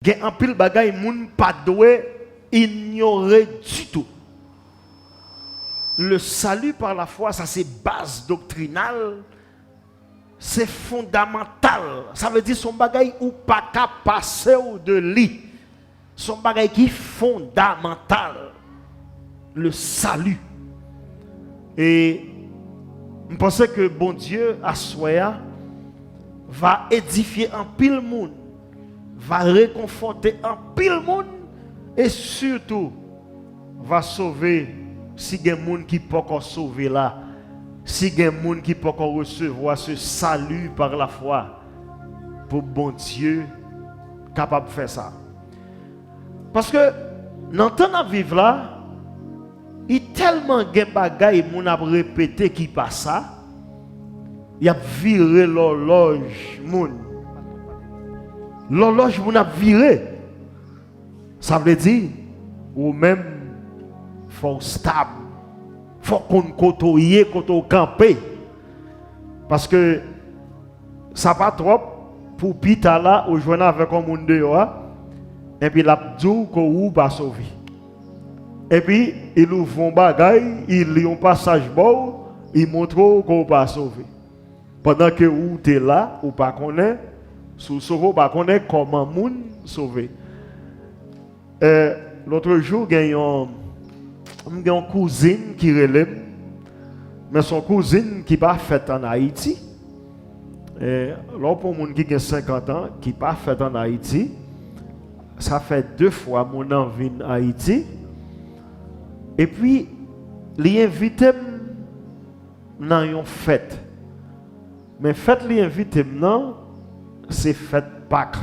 Il y a un pile bagay moun pas doué ignorer du tout. Le salut par la foi, ça c'est base doctrinale, c'est fondamental. Ça veut dire son bagay ou pas qu'à passer ou de lit. Son bagay qui est fondamental. Le salut. Et je pense que bon Dieu, à soi, va édifier un pile monde, va réconforter un pile monde et surtout va sauver si il y a des gens qui ne peuvent pas sauver là, si il y a des gens qui ne peuvent pas recevoir ce salut par la foi, pour bon Dieu capable de faire ça. Parce que dans le temps de vivre là, il y a tellement de bagailles que moun a répété qui passe ça, il a viré l'horloge moun. L'horloge moun a viré. Ça veut dire ou même faut stable. Faut qu'on côtoyer, qu'on camper. Parce que ça pas trop pour pita là ou joindre avec un monde dehors et puis la dou ko pas sauver. Et puis il ouvre un bagay, il lit un passage bon, il montre qu'on pas sauver. Pendant que ou t'es là ou pas connaît, sous sauver pas connaît comment moun sauver. L'autre jour il y a une cousine qui relève, mais son cousine qui pas faite en Haïti. Là pour moun qui a 50 ans qui pas faite en Haïti, ça fait 2 fois mon envie en Haïti. Et puis, il invite dans une fête. Mais fête, il invite dans c'est fête Pâques.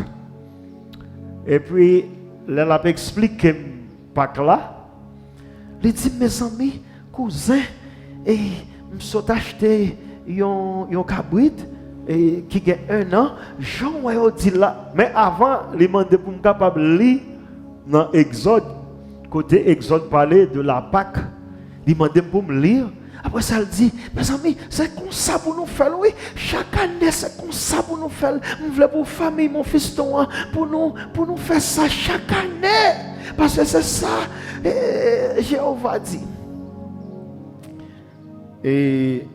Et puis, elle a expliqué Pâques là. Il dit, mes amis, cousins, et je suis acheté un cabrit qui a 1 an. Jean dit là. Mais avant, il m'a demandé pour me capable de lire dans Exode. Côté Exode parlait de la Pâque, il m'a demandé pour me lire. Après ça, il dit, mes amis, c'est comme ça pour nous faire, oui. Chaque année, c'est comme ça pour nous faire. Je voulais pour famille, mon fils, pour nous faire ça chaque année. Parce que c'est ça, Jéhovah dit. Et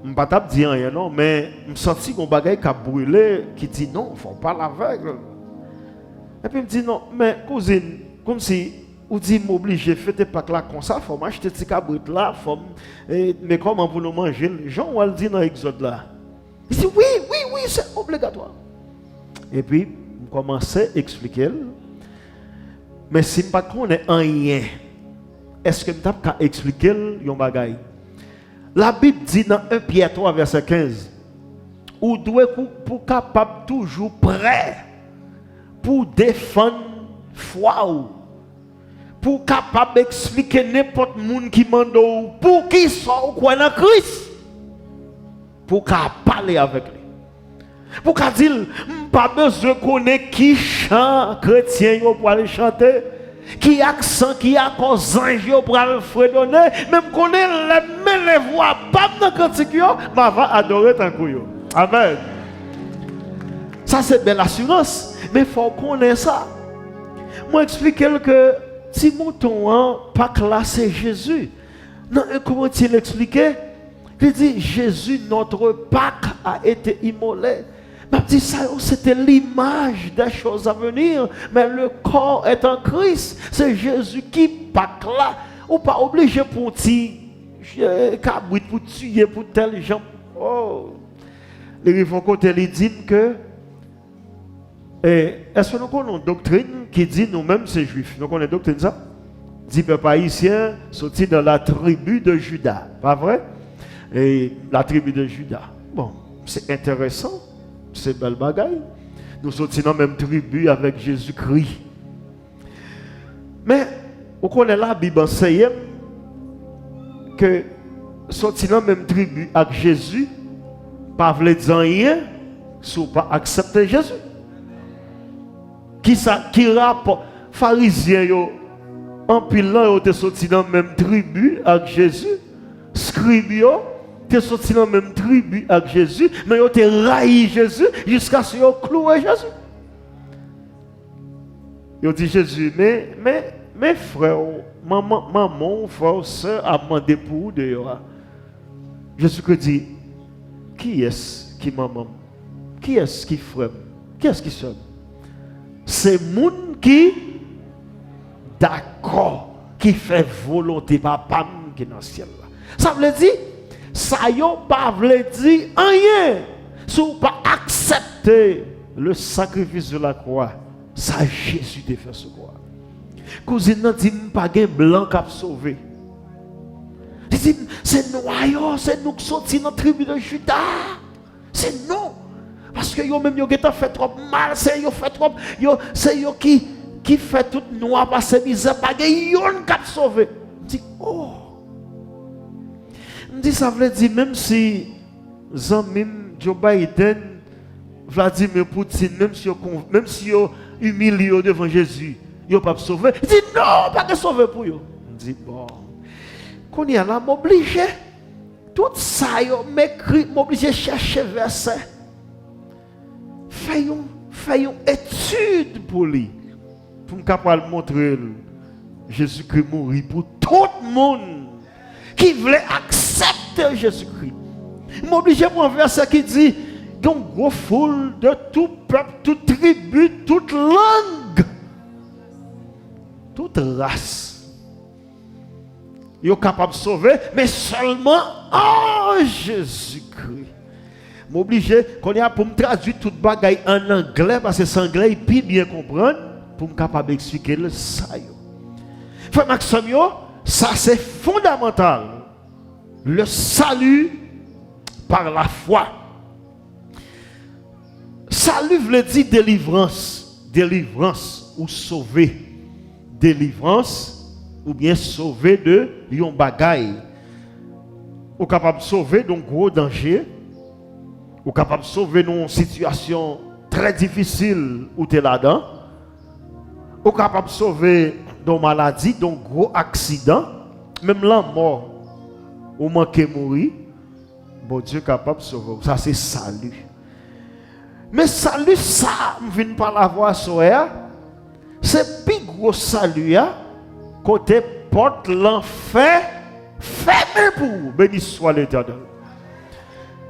je ne vais pas dire rien, non, mais je me sens qu'on bagaille qui a brûlé, qui dit non, il ne faut pas l'aveugle. Et puis il me dit non, mais cousine, comme si on dit m'obliger à faire pas là comme ça, il faut m'acheter des cabrit là, mais comment pour nous manger? Jean ou dit dans l'exode là. Il dit oui, c'est obligatoire. Et puis, je commençais à expliquer. Mais si je ne connais pas rien, est-ce que je peux expliquer un bagay? La Bible dit dans 1 Pierre 3, verset 15, ou doit pour capable toujours prêt pour défendre foi ou pour capable d'expliquer n'importe monde qui mande pour qui soit quoi dans Christ pour parler avec lui pour dire pas besoin de connaître qui chant chrétien pour aller chanter qui accent qui a cause ange pour aller fredonner même connaître les voix pas dans cantique mais va adorer tant que yo. Amen. Ça c'est belle assurance mais faut connaître ça. Moi expliquer que si mouton pas là c'est Jésus. Non, comment il expliqué? Il dit Jésus notre Pâques a été immolé. Mais dit ça c'était l'image des choses à venir, mais le corps est en Christ. C'est Jésus qui Pâques là. Ou pas obligé pour ti cabrit pour tuer pour tel gens. Oh. Les vont côté ils disent que est-ce que nous connaissons une doctrine qui dit nous-mêmes c'est juifs? Nous connaissons une doctrine ça? Dit peuple haïtien sorti dans la tribu de Juda. Pas vrai? Et la tribu de Juda. Bon, c'est intéressant. C'est belle bagaille. Nous sortis dans la même tribu avec Jésus-Christ. Mais, on connaît la Bible enseigne que sortis dans la même tribu avec Jésus, pas voulait dire rien, si vous pas accepter Jésus. Qui rapport pharisiens yo en pilant yo te sorti dans la même tribu avec Jésus, scribes yo te sorti dans la même tribu avec Jésus, mais yo te raï Jésus jusqu'à ce que yo cloué Jésus. Il dit Jésus, mes frères, maman, frère, soeur, a demandé pour vous dehors. Jésus-Christ dit, qui est-ce qui maman? Qui est-ce qui frère? Qui est-ce qui soeur? C'est moun qui d'accord, qui fait volonté papa qui est dans le ciel. Ça veut dire, ça yon pas veut dire rien. Si vous pas accepter le sacrifice de la croix, ça Jésus de faire ce croix. Cousine n'a dit pas gain blanc qui a sauvé. C'est noir, c'est nous qui sortis dans la tribu de Juda. C'est non. Parce que yo même yo fait trop mal, c'est yo fait trop, c'est yo qui fait tout noir parce que misère pas gain yon qui a sauvé. Dit oh. Me dit ça veut dire même si Zamim Joe Biden Vladimir Poutine même si yo humilié devant Jésus, yo pas sauver. Il dit non, pas de sauver pour yo. Me dit bon. Qu'on y a là m'obligé tout ça yo m'écrit m'obligé chercher verset. Fais une étude pour lui pour me capable montrer Jésus-Christ mourir pour tout le monde qui voulait accepter Jésus-Christ. M'obligé pour un verset qui dit qu'il y a une grosse foule de tout peuple, toute tribu, toute langue, toute race. Ils sont capables de sauver, mais seulement en Jésus-Christ. M'obligé qu'on y a pour me traduire toute bagaille en anglais parce que c'est anglais et puis bien comprendre pour me capable d'expliquer le ça. Frère Maxime, ça c'est fondamental. Le salut par la foi. Salut veut dire délivrance. Délivrance ou sauver. Délivrance ou bien sauver de yon bagaille. Ou capable de sauver d'un gros danger. Ou capable de sauver une situation très difficile où tu es là-dedans. Ou capable de sauver d'une maladie, d'un gros accident. Même la mort. Ou manquer mourir. Bon Dieu est capable de sauver. Ça c'est salut. Mais salut ça, je viens par la voix soeur. C'est plus gros salut. Côté porte l'enfer. Fermé pour vous. Béni soit l'Éternel.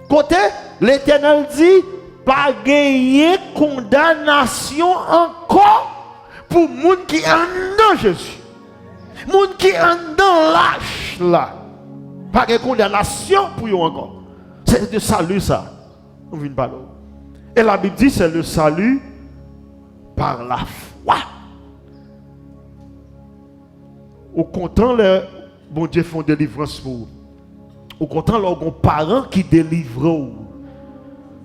Côté, l'Éternel dit, pas gagner condamnation encore pour les gens qui sont dans Jésus. Les gens qui sont dans l'âge là. Pas de condamnation pour eux encore. C'est le salut ça. On vient pas là. Et la Bible dit c'est le salut par la foi. Au content le bon Dieu font délivrance pour vous. Au contraire, leurs parents qui délivrent.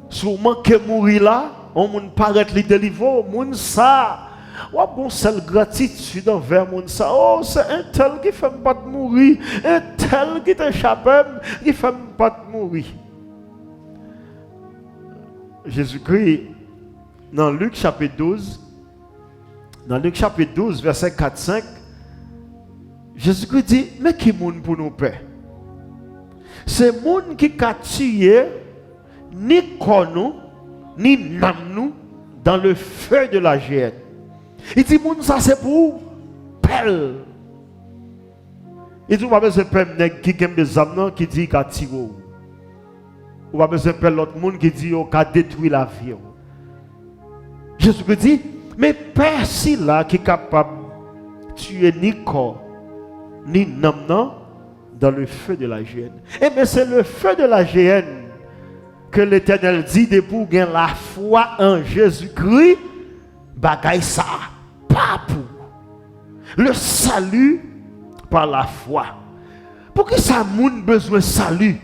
Sûrement que mourir là, on ne paraît les délivrer, on ça. Ou bon seule gratitude envers mon ça. Oh, c'est un tel qui fait pas de mourir, un tel qui t'échappe, qui fait pas de mourir. Jésus-Christ dans Luc chapitre 12, verset 4-5, Jésus-Christ dit, mais qui moun pour nous paix? C'est moun qui a tué ni nous, ni nam nous dans le feu de la géhenne. Il dit moun ça c'est pour pelle. Il dit on va besoin de pelle qui aime des âmes qui dit qu'a tiré. On va besoin de pelle l'autre monde qui dit qu'a détruit la vie. Jésus dit mais personne là qui est capable de tuer ni corps ni nam dans le feu de la géhenne. Et bien c'est le feu de la géhenne que l'Éternel dit de pour gagner la foi en Jésus-Christ, bagaille ça, pas pour. Le salut par la foi. Pour qui ça moun besoin de salut?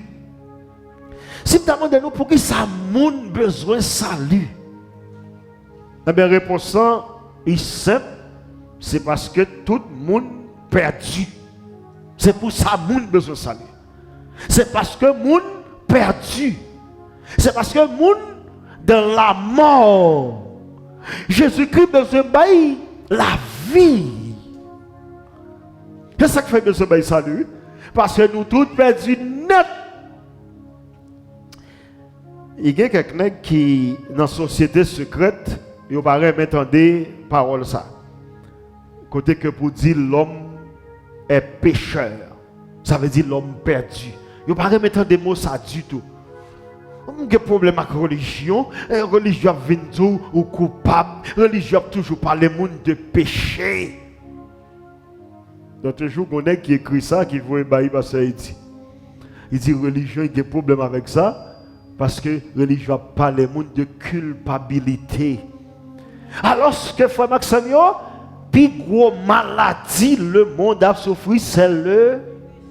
Si vous demandez nous pour qui ça moun besoin de salut? Eh bien réponse est simple, c'est parce que tout le monde perdu. C'est pour ça que moun besoin de salut. C'est parce que moun perdu. C'est parce que moun dans la mort. Jésus-Christ besoin de la vie. C'est ça qui fait besoin de salut. Parce que nous tous perdus net. Il y a quelqu'un qui dans la société secrète, il paraît m'entendre parole ça. Côté que pour dire l'homme est pécheur. Ça veut dire l'homme perdu. Il n'y a pas mettre des mots ça du tout. On a un problème avec la religion. La religion vient tout ou coupable. La religion toujours parler monde de péché. Donc toujours on est qui écrit ça, qui voit Baï passer dit. Il dit religion, il y a des problèmes avec ça. Parce que la religion parle le monde de culpabilité. Alors que frère Maxime, plus gros maladie le monde a souffert, c'est le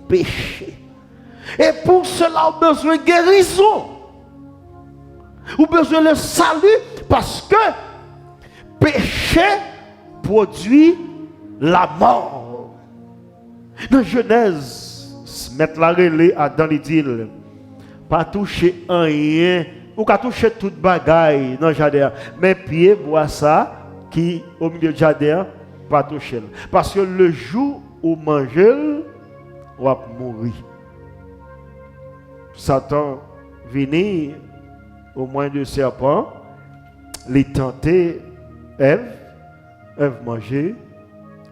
péché. Et pour cela, on a besoin de guérison. On a besoin de salut parce que péché produit la mort. Dans Genèse, mettre la relais à dans l'idylle, pas toucher rien, ou qu'à toucher toute bagaille dans le jardin, mais pied bois ça qui au milieu du jardin, pas toucher. Parce que le jour où manger, on va mourir. Satan venu au moins de serpent, les tenter Ève manger,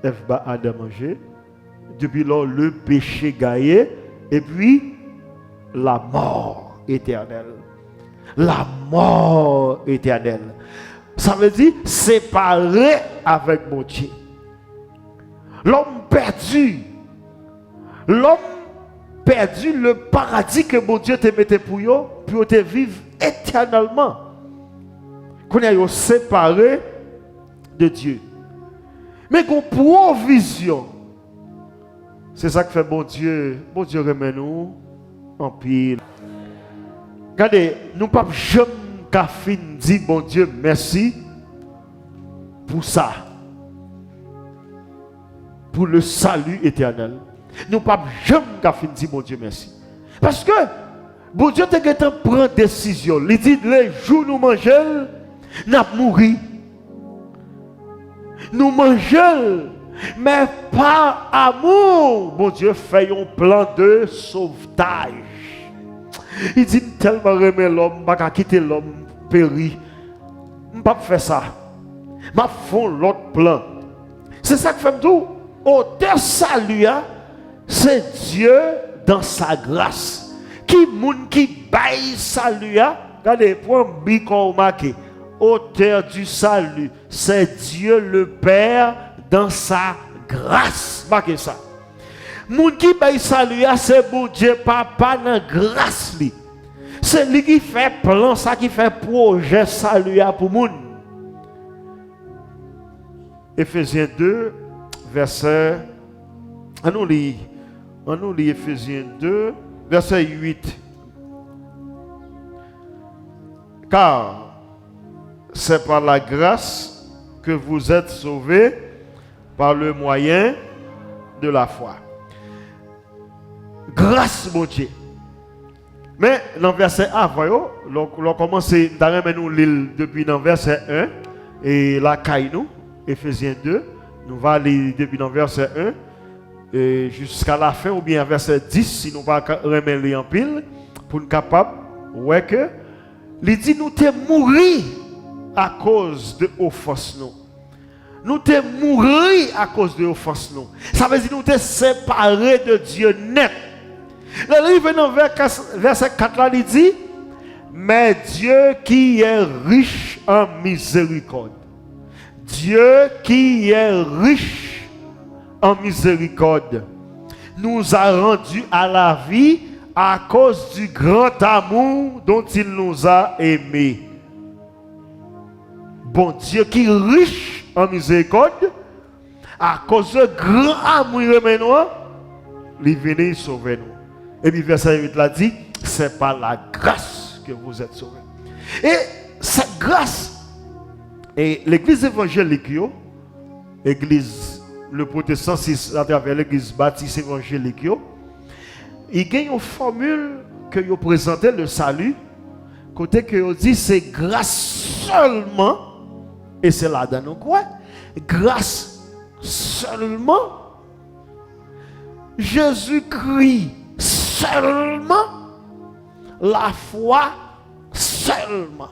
Ève bat Adam manger. Depuis là, le péché gagné, et puis la mort éternelle. La mort éternelle. Ça veut dire séparé avec mon Dieu. L'homme perdu. L'homme perdu le paradis que mon Dieu te mettait pour eux, pour te vivre éternellement. Qu'on est séparé de Dieu. Mais qu'on provision. C'est ça que fait bon Dieu remet nous en pile. Regardez, nous ne pouvons jamais dire bon Dieu merci pour ça. Pour le salut éternel. Nous ne pouvons jamais dire bon Dieu merci. Parce que bon Dieu prend décision. Il dit les jours nous mangeons, nous mourons. Nous mangeons. Mais par amour, bon Dieu fait un plan de sauvetage. Il dit tellement aimer l'homme, je ne vais pas quitter l'homme péri. Je ne vais pas faire ça. Je vais faire l'autre plan. C'est ça que fait tout. Auteur salut, c'est Dieu dans sa grâce. Qui moun qui baille salut, regardez, point bicon marqué. Auteur du salut, c'est Dieu le Père dans sa grâce. Marquez ça. Moun qui baille salut, c'est bon Dieu papa dans grâce li. C'est lui qui fait plan, ça qui fait projet salut pour moun. Éphésiens 2, verset. On nous lit Éphésiens 2, verset 8. Car c'est par la grâce que vous êtes sauvés par le moyen de la foi. Grâce, mon Dieu. Mais dans le verset 1, on commence à nous lire depuis le verset 1 et la caille nous, Éphésiens 2, nous allons lire depuis le verset 1 et jusqu'à la fin ou bien verset 10 si nous ne pas remettre en pile pour nous capables ouais que il dit nous te mourir à cause de offense nous. Nous te mourir à cause de offense nous. Ça veut dire nous te séparés de Dieu net. Le livre dans verset 4 là il dit mais Dieu qui est riche en miséricorde. Dieu qui est riche en miséricorde nous a rendus à la vie à cause du grand amour dont il nous a aimés. Bon Dieu qui est riche en miséricorde, à cause du grand amour il est venu sauver nous. Et puis verset 8 là dit, c'est par la grâce que vous êtes sauvés. Et cette grâce, et l'église évangélique, l'église, le protestant, à travers l'église baptiste évangélique, il y a une formule que vous présentez le salut, côté que vous dit c'est grâce seulement, et c'est là-dedans quoi? Grâce seulement, Jésus-Christ seulement, la foi seulement,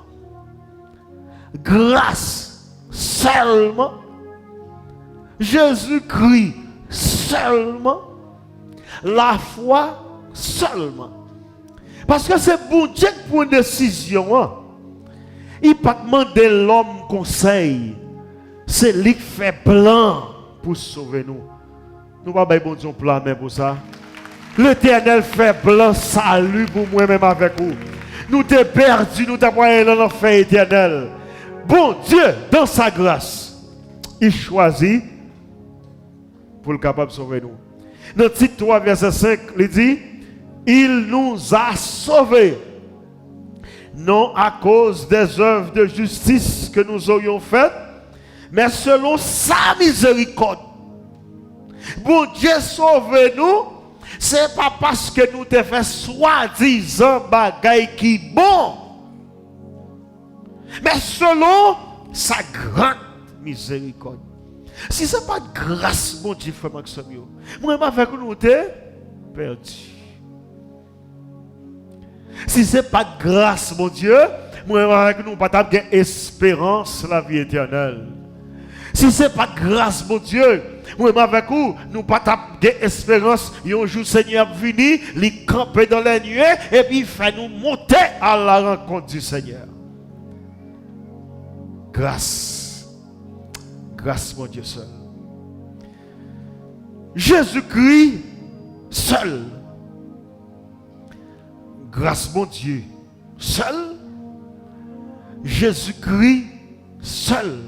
grâce seulement, Jésus-Christ seulement, la foi seulement. Parce que c'est bon Dieu qui prend une décision. Hein? Il ne pas demander l'homme conseil. C'est lui qui fait plan pour sauver nous. Nous ne pouvons pas bon Dieu plan même pour ça. L'Éternel fait plan salut pour moi-même avec vous. Nous t'es perdu, nous t'avons dans l'enfer éternel. Bon Dieu, dans sa grâce, il choisit pour le capable de sauver nous. Dans titre 3, verset 5, il dit, il nous a sauvés, non à cause des œuvres de justice que nous aurions faites, mais selon sa miséricorde. Bon Dieu sauve nous, c'est pas parce que nous t'avons fait soi-disant bagaille qui bon, mais selon sa grande miséricorde. Si ce n'est pas de grâce, mon Dieu, frère Maxime, moi-même avec nous, t'es perdu. Si ce n'est pas de grâce, mon Dieu, moi-même avec nous, pas d'espérance la vie éternelle. Si ce n'est pas de grâce, mon Dieu, moi-même avec nous, nous pas d'espérance. Un jour, Seigneur venu, il camper dans les nuées et puis il fait nous monter à la rencontre du Seigneur. Grâce. Grâce, mon Dieu, seul. Jésus-Christ seul. Grâce, mon Dieu, seul. Jésus-Christ seul.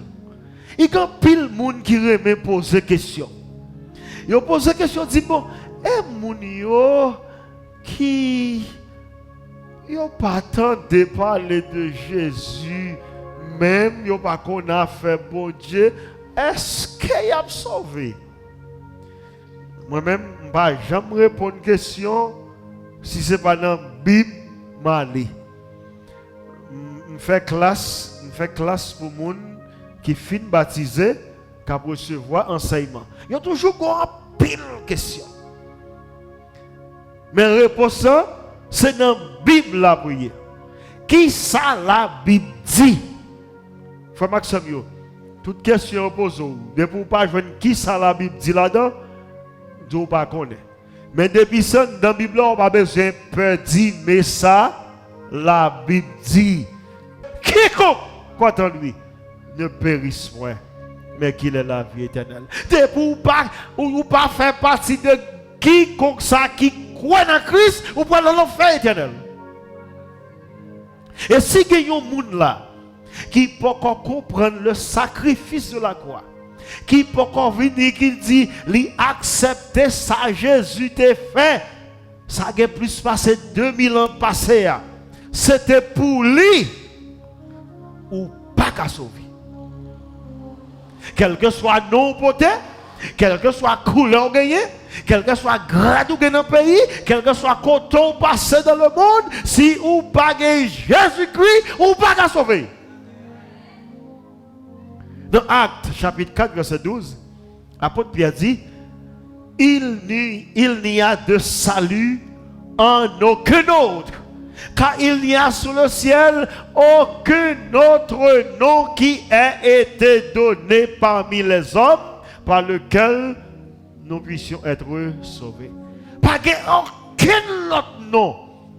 Il y a pile de monde qui remet poser question. Ils posent question, dit bon, et moun yo qui yo pas attendu parler de Jésus, même yo pas qu'on a fait bon Dieu, est-ce qu'il a sauvé? Moi-même, je ne vais jamais répondre à une question si ce n'est pas dans la Bible, je fais classe pour les gens qui finissent baptisés, qui recevoir enseignement. Il y a toujours une pile de questions. Mais la réponse, c'est dans la Bible la prière. Qui ça la Bible dit? Frère Maxime, toute question posée, depuis vous pas jouer qui ça la Bible dit là-dedans, je ne pas connaître. Mais depuis ça, dans la Bible, on n'a pas besoin de dire, mais ça, la Bible dit. Quiconque croit en lui ne périsse point, mais qu'il ait la vie éternelle. Depuis vous pas faire partie de quiconque ça qui croit en Christ, ou pas dans l'enfer éternel. Et si il y a un monde là, qui peut comprendre le sacrifice de la croix, qui peut venir, qui dit, lui accepter ça, Jésus t'a fait, ça a plus passé 2000 ans passé, c'était pour lui, ou pas qu'à sauver. Quel que soit non poté, quel que soit couleur gagné, quel que soit grade ou dans le pays, quel que soit coton passé dans le monde, si ou pas Jésus-Christ, ou pas qu'à sauver. Dans Actes chapitre 4 verset 12, l'apôtre Pierre dit, il n'y a de salut en aucun autre, car il n'y a sous le ciel aucun autre nom qui ait été donné parmi les hommes par lequel nous puissions être sauvés. Pas aucun autre nom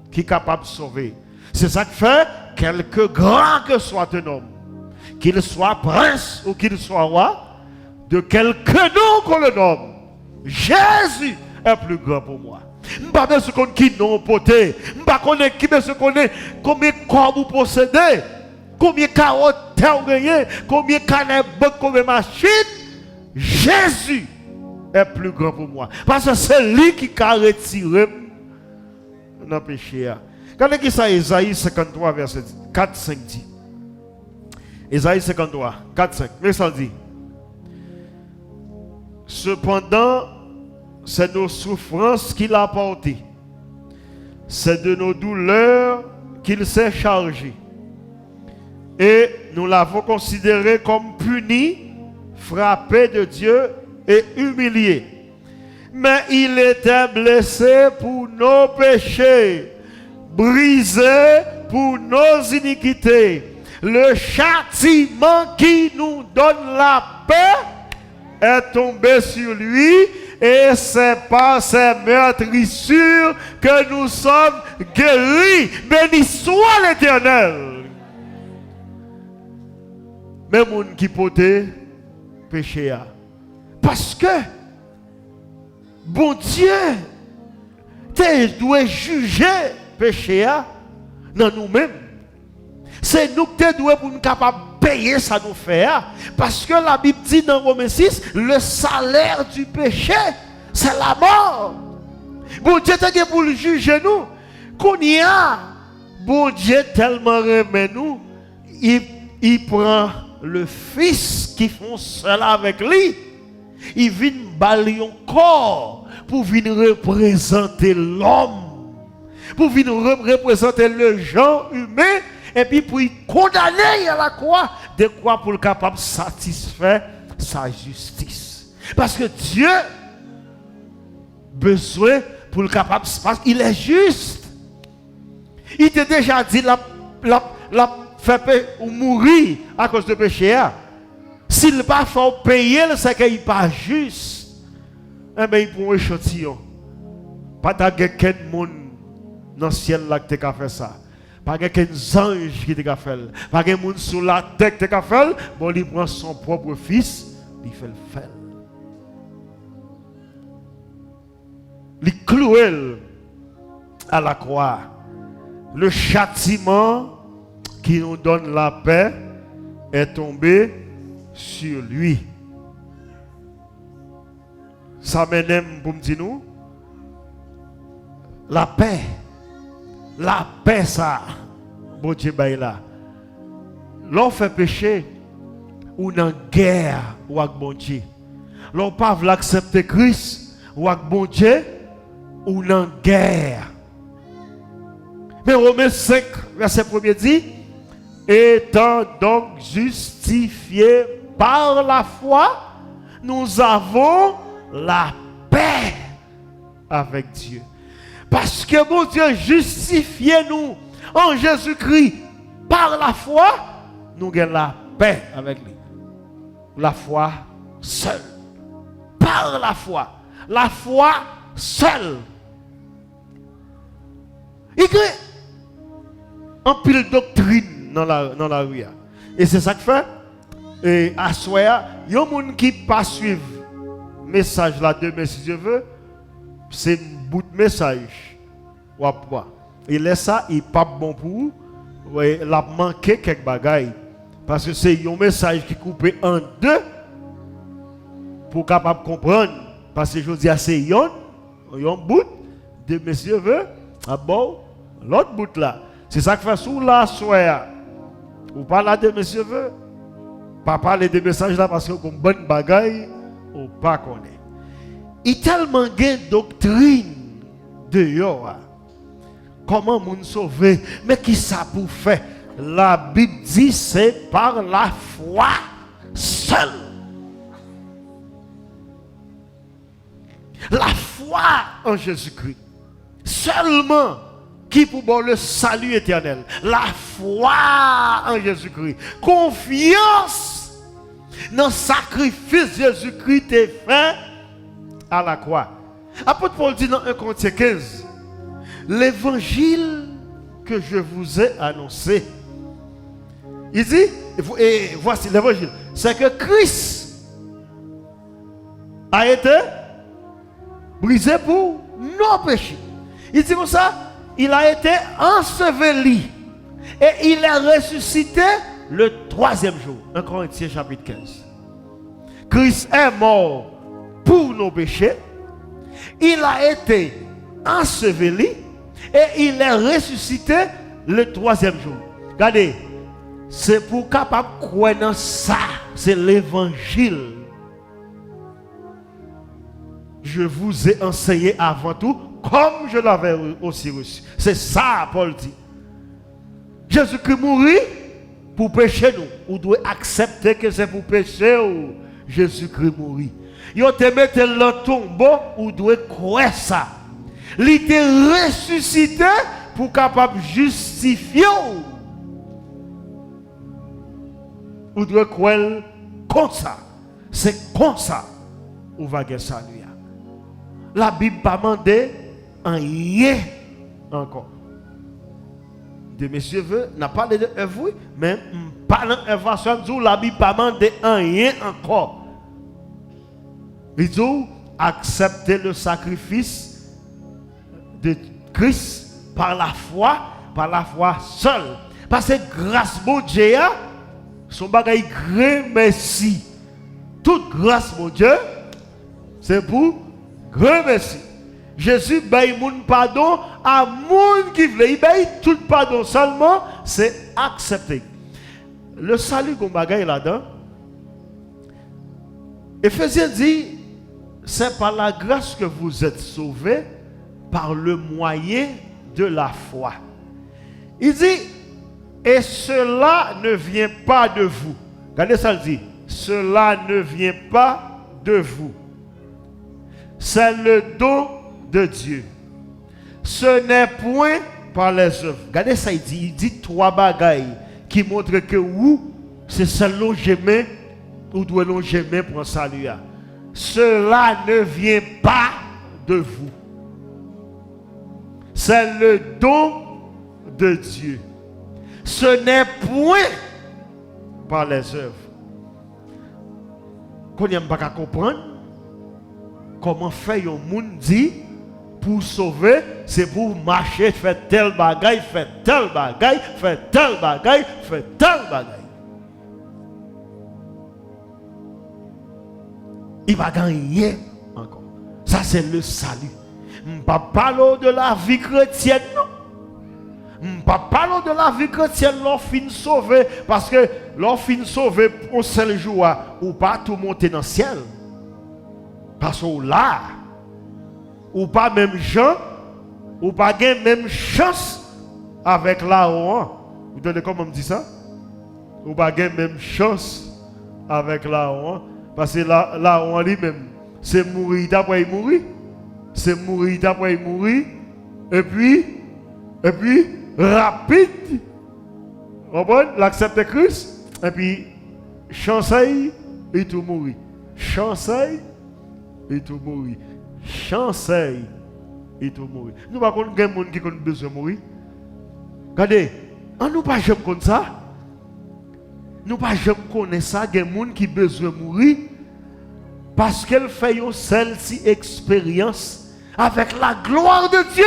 qui est capable de sauver. C'est ça qui fait, quelque grand que soit un homme, qu'il soit prince ou qu'il soit roi, de quelque nom qu'on le nomme, Jésus est plus grand pour moi. Je ne sais pas ce qui non poté. Je ne sais pas combien de corps vous possédez, combien de carottes vous gagnez, combien de canettes, combien de machines. Jésus est plus grand pour moi. Parce que c'est lui qui a retiré dans le péché. Regardez ça, Isaïe 53, verset 4, 5 dit. Isaïe 53, 4, 5. Mais ça dit. Cependant, c'est nos souffrances qu'il a portées. C'est de nos douleurs qu'il s'est chargé. Et nous l'avons considéré comme puni, frappé de Dieu et humilié. Mais il était blessé pour nos péchés, brisé pour nos iniquités. Le châtiment qui nous donne la paix est tombé sur lui et c'est par ses meurtrissures que nous sommes guéris. Béni soit l'Éternel. Même monde qui pote péché. Parce que bon Dieu doit juger péché dans nous-mêmes. C'est nous qui devons pour nous capables de payer ça nous fait. Parce que la Bible dit dans Romains 6, le salaire du péché, c'est la mort. Bon Dieu est pour le juger nous. Qu'on y a, bon Dieu tellement remet nous, il prend le Fils qui font cela avec lui. Il vient balayer un corps pour venir représenter l'homme, pour venir représenter le genre humain, et puis pour y condamner à la croix, de quoi pour le capable de satisfaire sa justice. Parce que Dieu besoin pour le capable, parce qu'il est juste. Il t'a déjà dit la fait ou mourir à cause de péché. S'il n'a pas fait payer, c'est qu'il n'est pas juste. Eh bien, il prend un échantillon. Pas quelqu'un de monde dans le ciel là qui a fait ça. Pas quelqu'un d'ange qui a fait. Pas quelqu'un de monde sur la tête qui a fait. Bon, il prend son propre fils, il fait le faire. Il cloue à la croix. Le châtiment qui nous donne la paix est tombé sur lui. Ça m'aime pour me dire nous. La paix ça, bon Dieu bail là. L'on fait péché ou dans guerre ou avec bon Dieu. L'on pas accepter Christ ou avec bon Dieu ou dans guerre. Mais Romains 5 verset 1er dit, étant donc justifiés par la foi, nous avons la paix avec Dieu. Parce que mon Dieu justifie nous en Jésus-Christ par la foi, nous avons la paix avec lui. La foi seule. Par la foi. La foi seule. Il y a un pile doctrine dans la rue. Et c'est ça que fait. Et à soir, il y a des gens qui ne pas suivre le message là demain si Dieu veut. C'est un bout de message. Et laisse ça, il n'est pas bon pour vous. Il a manqué quelques bagailles. Parce que c'est un message qui est coupé en deux. Pour capable comprendre. Parce que je dis à c'est un bout de monsieur veut. Ah bon, l'autre bout là. C'est ça que fait sous la soirée. Ou pas là de monsieur veut. Pas parler de messages là parce que comme bonne bagaille, ou pas connaît. Il tellement de doctrine de Yoa. Comment moun sauver? Mais qui ça pour faire? La Bible dit c'est par la foi seule. La foi en Jésus-Christ. Seulement qui pour bon le salut éternel. La foi en Jésus-Christ. Confiance dans le sacrifice Jésus-Christ est fait à la croix. Apôtre Paul dit dans 1 Corinthiens 15, l'évangile que je vous ai annoncé. Il dit, et voici l'évangile, c'est que Christ a été brisé pour nos péchés. Il dit comme ça, il a été enseveli et il est ressuscité le 3e jour. 1 Corinthiens chapitre 15. Christ est mort pour nos péchés. Il a été enseveli et il est ressuscité le 3e jour. Regardez, c'est pour capable de croire dans ça. C'est l'évangile. Je vous ai enseigné avant tout, comme je l'avais aussi reçu. C'est ça, Paul dit. Jésus-Christ mourit pour pécher nous. Vous devez accepter que c'est pour pécher ou Jésus-Christ mourit. Vous te mettez dans le tombeau, vous devez croire ça. Il était ressuscité pour capable justifier. Vous devez croire comme ça. C'est comme ça qu'on va gagner salut. La Bible pas demandé rien encore. De messieurs veut n'a pas de œuvre, mais pas dans l'invention la Bible pas demandé rien encore. Il dit accepter le sacrifice de Christ par la foi seule. Parce que grâce mon Dieu, son bagage grand merci. Toute grâce mon Dieu, c'est pour grand merci. Jésus paye mon pardon à moun qui veut. Il paye tout pardon seulement, c'est accepter. Le salut qu'on bagaille là-dedans. Éphésiens dit, c'est par la grâce que vous êtes sauvés par le moyen de la foi. Il dit, et cela ne vient pas de vous. Regardez ça, il dit, cela ne vient pas de vous. C'est le don de Dieu. Ce n'est point par les œuvres. Regardez ça, il dit trois bagailles qui montrent que vous, c'est celle-là j'aimais, ou doit l'on j'aimais pour un salut. Cela ne vient pas de vous. C'est le don de Dieu. Ce n'est point par les œuvres. Qu'on n'aime pas comprendre comment faire un monde dit pour sauver, c'est pour marcher, faire tel bagaille, faire tel bagaille, faire tel bagaille, faire tel bagaille. Il va gagner encore. Ça c'est le salut. Je ne parle pas de la vie chrétienne, non. Je ne parle pas de la vie chrétienne, l'offre sauvé, parce que l'offre sauvé au seul jour, ou pas tout monter dans le ciel. Parce que là, ou pas même gens, ou pas gain même chance avec la haut. Vous donnez comment on dit ça? Ou pas gain même chance avec la haut. Parce que la haut lui-même, c'est mourir d'après il mourir. C'est mourir d'après il mourir. Et puis, rapide. L'accepte Christ. Et puis, chanceille et tout mourir. Chanceille et tout mourir. Chanceille et tout mourir. Nous ne pouvons pas des gens qui ont besoin de mourir. Regardez, on nous pas jamais comme ça. Nous pas jamais connaître ça, des gens qui ont besoin de mourir parce qu'elle fait une seule expérience avec la gloire de Dieu.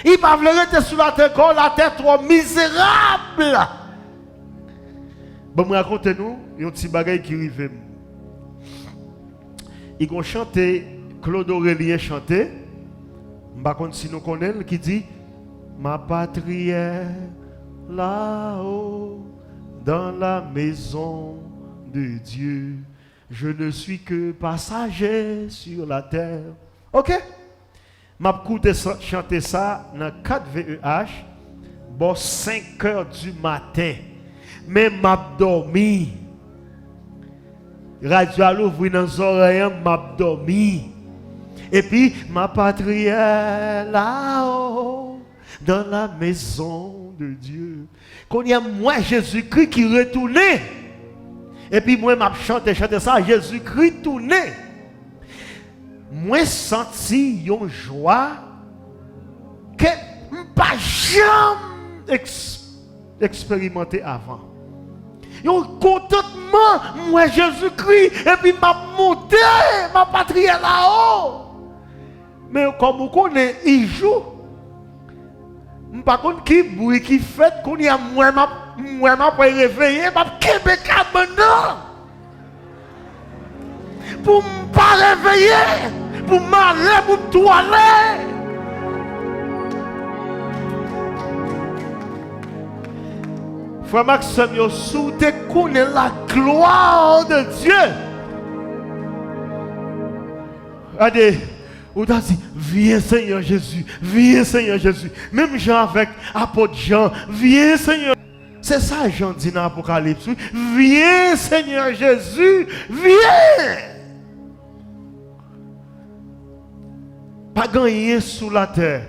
Il va rester sur la terre quand la terre trop misérable. Bon, racontez-nous, il y a un petit bagage qui arrive. Ils ont chanté, Claude Aurélien chanté, je ne sais pas si nous connaissons, qui dit ma patrie est là-haut, dans la maison de Dieu. Je ne suis que passager sur la terre. Ok? Je vais chanter ça dans 4 VEH, bon 5 heures du matin. Mais je dormi. Radio à l'ouvrir dans les oreilles, je dormi. Et puis, ma patrie est là-haut, dans la maison de Dieu. Quand il y a moi, Jésus-Christ qui retournait. Et puis, moi, je chante ça, Jésus-Christ tournait. Moi, senti une joie que je n'ai pas jamais expérimenté avant. Un contentement, moi Jésus-Christ, et puis m'a monté, ma patrie est là-haut. Mais comme vous connaissez, il joue. Par contre, qui bruit, qui fait, qu'on y a moi, pour réveiller, ma Québécois maintenant. Pour ne pas réveiller, pour m'aller, pour me toiler. Frère Maxime, yo sous te connais la gloire de Dieu. Regardez, on t'a dit, viens Seigneur Jésus, viens Seigneur Jésus. Même Jean avec apôtre Jean, viens Seigneur. C'est ça Jean dit dans l'Apocalypse. Viens Seigneur Jésus, viens. Pas gagné sous la terre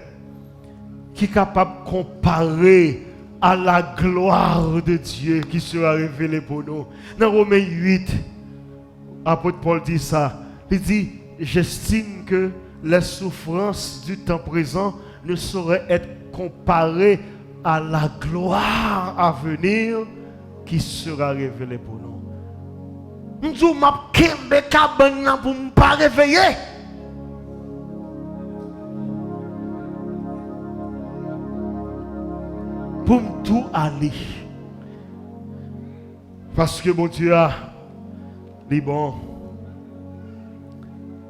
qui est capable de comparer à la gloire de Dieu qui sera révélée pour nous. Dans Romains 8, Apôtre Paul dit ça. Il dit, j'estime que les souffrances du temps présent ne sauraient être comparées à la gloire à venir qui sera révélée pour nous. Je ne peux pas réveiller. Pour tout aller. Parce que mon Dieu a dit bon.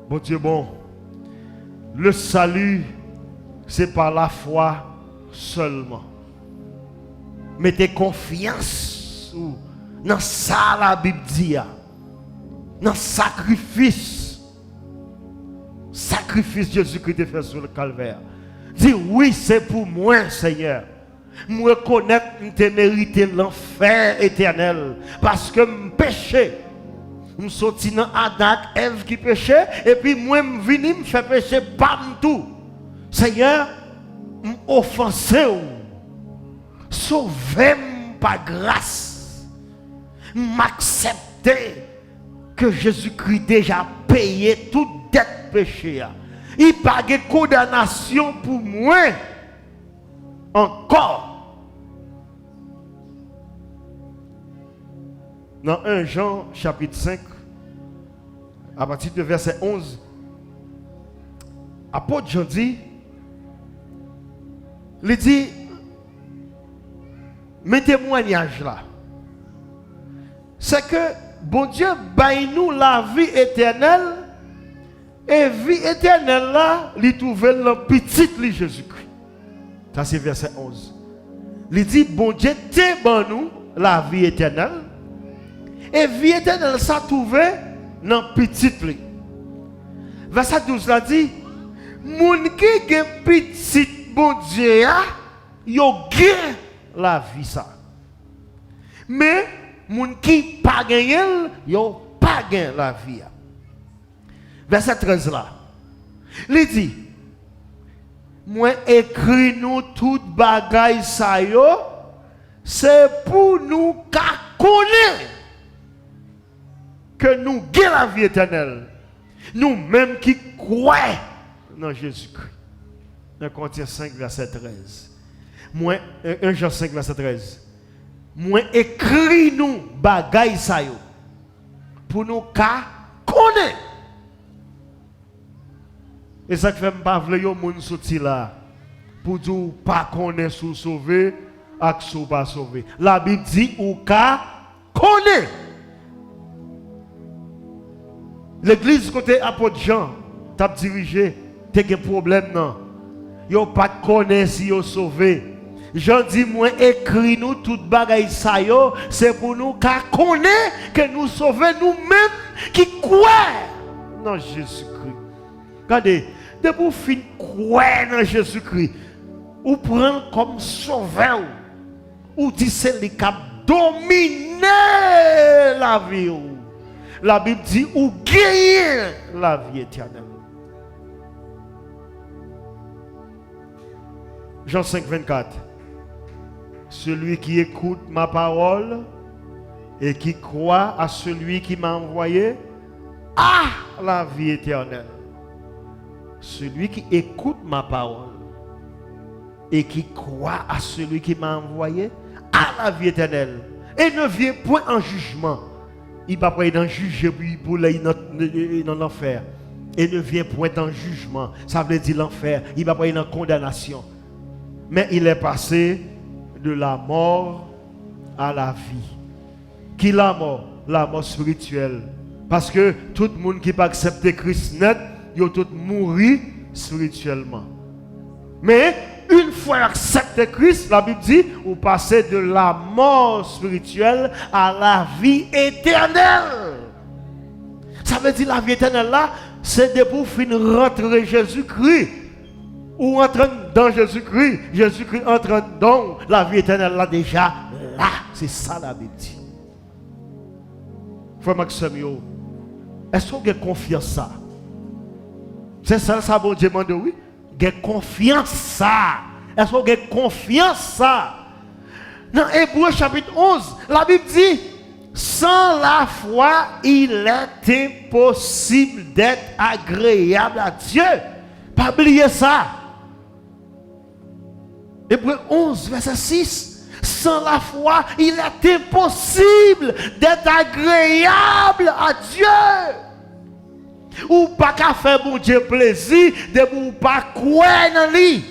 Bon Dieu bon. Le salut, c'est par la foi seulement. Mettez confiance dans ça la Bible dit. Dans le sacrifice. Sacrifice Jésus-Christ a fait sur le calvaire. Dis oui, c'est pour moi, Seigneur. Je reconnais que je mérité l'enfer éternel. Parce que je péché. Je suis sorti dans Adam, Ève qui péchait. Et puis moi, je suis venu me faire pécher pas tout. Seigneur, je suis offensé. Sauvez-moi par grâce. M'accepter que Jésus-Christ déjà payé toute dette péché. Il n'y a pas de condamnation pour moi. Encore. Dans 1 Jean chapitre 5, à partir de verset 11, apôtre Jean dit, il dit, mes témoignages là, c'est que bon Dieu baille nous la vie éternelle, et vie éternelle là, il trouve le petit Jésus-Christ. Ça c'est verset 11. Il dit, bon Dieu t'es bon nous la vie éternelle. Et vie éternelle ça trouvé dans petit li. Verset 12 là dit, moun qui gen petit bon Dieu yo gen la vie ça. Mais moun qui pas gen yo pas gen la vie. Verset 13 là. Il dit, moi écrit nous toute bagaille ça yo, c'est pour nous connaître que nous gagnons la vie éternelle. Nous-mêmes qui croyons dans Jésus-Christ. Dans Corinthiens 5, verset 13. Moi, 1 Jean 5, verset 13. Moi écrit nous bagaille ça yo, pour nous connaître. Et ça fait pas vle yo moun sorti là pour dire pas connaître sous sauver ak sous pas sauver. La Bible dit ou ka connaît. L'église côté apôtre Jean t'a dirigé, t'as un problème non. Yo pas connaît si yo sauvé. Jean dit moi écrit nous toute bagaille ça yo, c'est pour nous ka connaît que nous sauver nous-mêmes qui croient dans Jésus-Christ. Regardez, de vous fin croire dans Jésus-Christ, ou prendre comme sauveur, ou dit c'est lui qui a dominé la vie. La Bible dit ou gagner la vie éternelle. Jean 5, 24. Celui qui écoute ma parole et qui croit à celui qui m'a envoyé a la vie éternelle. Celui qui écoute ma parole et qui croit à celui qui m'a envoyé a la vie éternelle et ne vient point en jugement. Il va pas dans juger pour aller dans l'enfer. Et ne vient point en jugement. Ça veut dire l'enfer. Il va pas dans condamnation. Mais il est passé de la mort à la vie. Qui la mort? La mort spirituelle. Parce que tout le monde qui pas accepter Christ net, ils tout mourir spirituellement. Mais une fois accepté Christ, la Bible dit, vous passez de la mort spirituelle à la vie éternelle. Ça veut dire la vie éternelle là, c'est de pour finir rentrer Jésus-Christ. Ou entrer dans Jésus-Christ, Jésus-Christ entre dans la vie éternelle là déjà. Là, c'est ça la Bible dit. Frère Maxime, est-ce que vous avez confiance ça? C'est ça, bon Dieu demande, oui. Vous avez confiance ça. Est-ce que vous avez confiance ça? Dans Hébreux chapitre 11, la Bible dit, Sans la foi, il est impossible d'être agréable à Dieu. Pas oublier ça. Hébreux 11, verset 6. Sans la foi, il est impossible d'être agréable à Dieu. Ou pas qu'à faire bon Dieu plaisir, de ou pas quoi dans lui.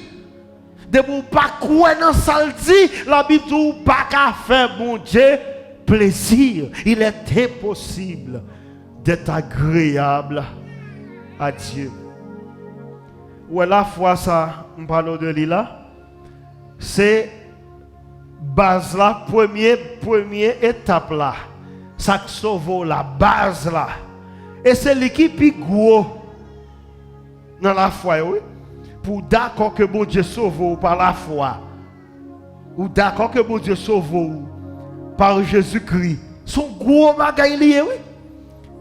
De ou pas quoi dans saldi, la Bible dit ou pas qu'à faire bon Dieu plaisir. Il est impossible d'être agréable à Dieu. Ou la foi ça, on parle de lui là. C'est base là, première étape là. Ça sauve la base là. Et c'est l'équipe qui gros dans la foi, oui. Pour d'accord que bon Dieu sauve par la foi. Ou d'accord que bon Dieu sauve par Jésus-Christ. Son gros bagay lié, oui.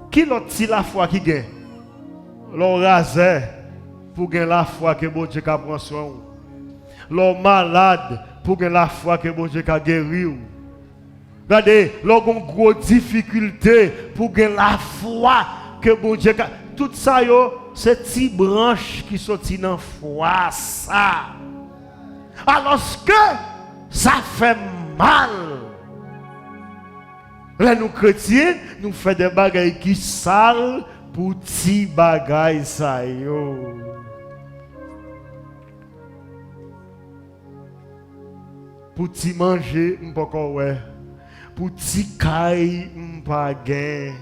Qui l'autre si la foi qui gagne? L'on rasé pour gagner la foi que bon Dieu a pris soin. L'on malade pour gagner la foi que bon Dieu a guéri. Regardez, l'on a une grosse difficulté pour gagner la foi que bon Dieu a. Tout ça, c'est des branches qui sont dans la foi. Ça. Alors que ça fait mal. Là, nous chrétiens, nous faisons des bagailles qui sales pour petits bagailles. Ça, pour petit manger, on peut pas ouais. Pour petit caille, on pas gain.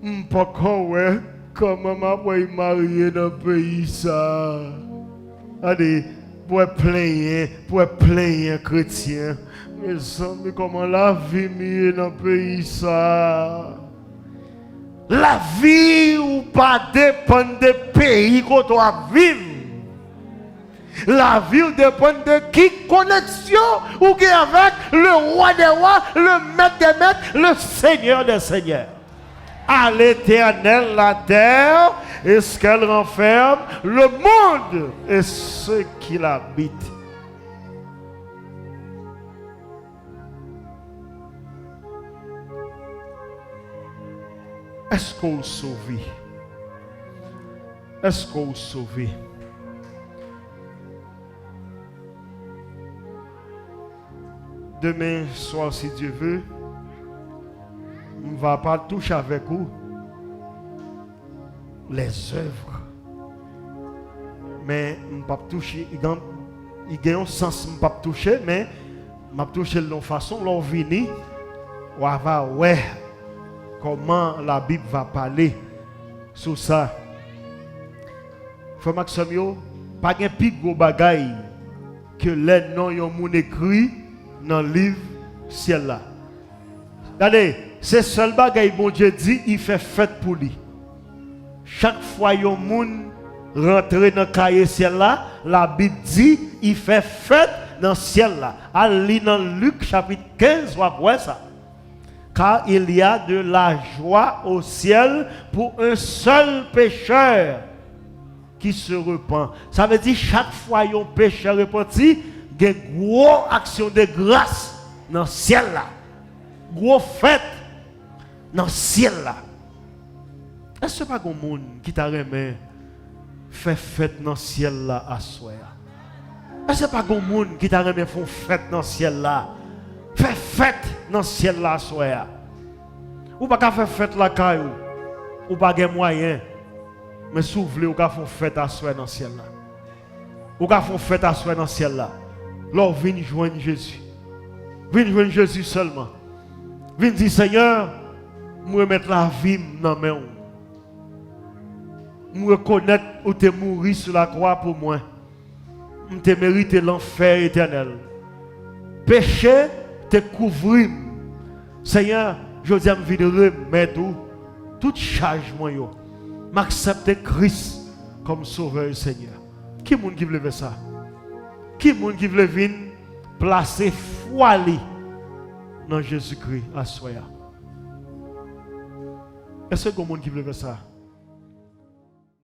On peut pas ouais. Comment m'a marié dans le pays ça? Allez, pour plein chrétien. Mais comment la vie mieux dans le pays ça? La vie ou pas dépend des pays qu'on doit vivre. La vie dépend de qui connexion ou qui avec le roi des rois, le maître des maîtres, le seigneur des seigneurs. À l'Éternel la terre et ce qu'elle renferme, le monde et ceux qui l'habitent. Est-ce qu'on est sauvé? Est-ce qu'on est sauvé? Demain soir, si Dieu veut, on ne va pas toucher avec vous les œuvres. Mais on ne va pas toucher, il y a un sens, on ne va pas toucher, mais on va toucher de façon, l'on vient, on va ouais. Comment la Bible va parler sur ça. Frère Maxime, pas de plus gros bagaille que les noms yon moun écrit dans le livre ciel là. Regardez, c'est seul bagaille bon Dieu dit, il fait fête pour lui. Chaque fois yon moun rentre dans le cahier ciel là, la Bible dit, il fait fête dans le ciel là. Allez dans Luc chapitre 15, on voit ça. Car il y a de la joie au ciel pour un seul pécheur qui se repent. Ça veut dire chaque fois un pécheur repenti, il y a une grosse action de grâce dans le ciel là. Grosse fête dans le ciel là. Est-ce que pas un monde qui t'a remis fait fête dans le ciel là à soi? Est-ce que pas un monde qui t'a remis faire fête dans le ciel là? Fais fête dans le ciel là, soya. Ou pas faire fête la caillou. Ou pas de moyen. Mais si vous voulez, ou pas faire fête à soi dans le ciel là. Ou pas faire fête à soi dans le ciel là. Là, venez joindre Jésus. Venez joindre Jésus seulement. Venez dire, Seigneur, je remettre la vie dans mes mains. Je reconnaître où tu es mort sur la croix pour moi. Je te mérite l'enfer éternel. Péché, te couvrir. Seigneur, je dis à me remettre toute charge, moi, m'accepter Christ comme sauveur, Seigneur. Qui est-ce qui veut faire ça? Qui est-ce qui veut venir placer foi dans Jésus-Christ à soi? Est-ce que quelqu'un qui veut faire ça?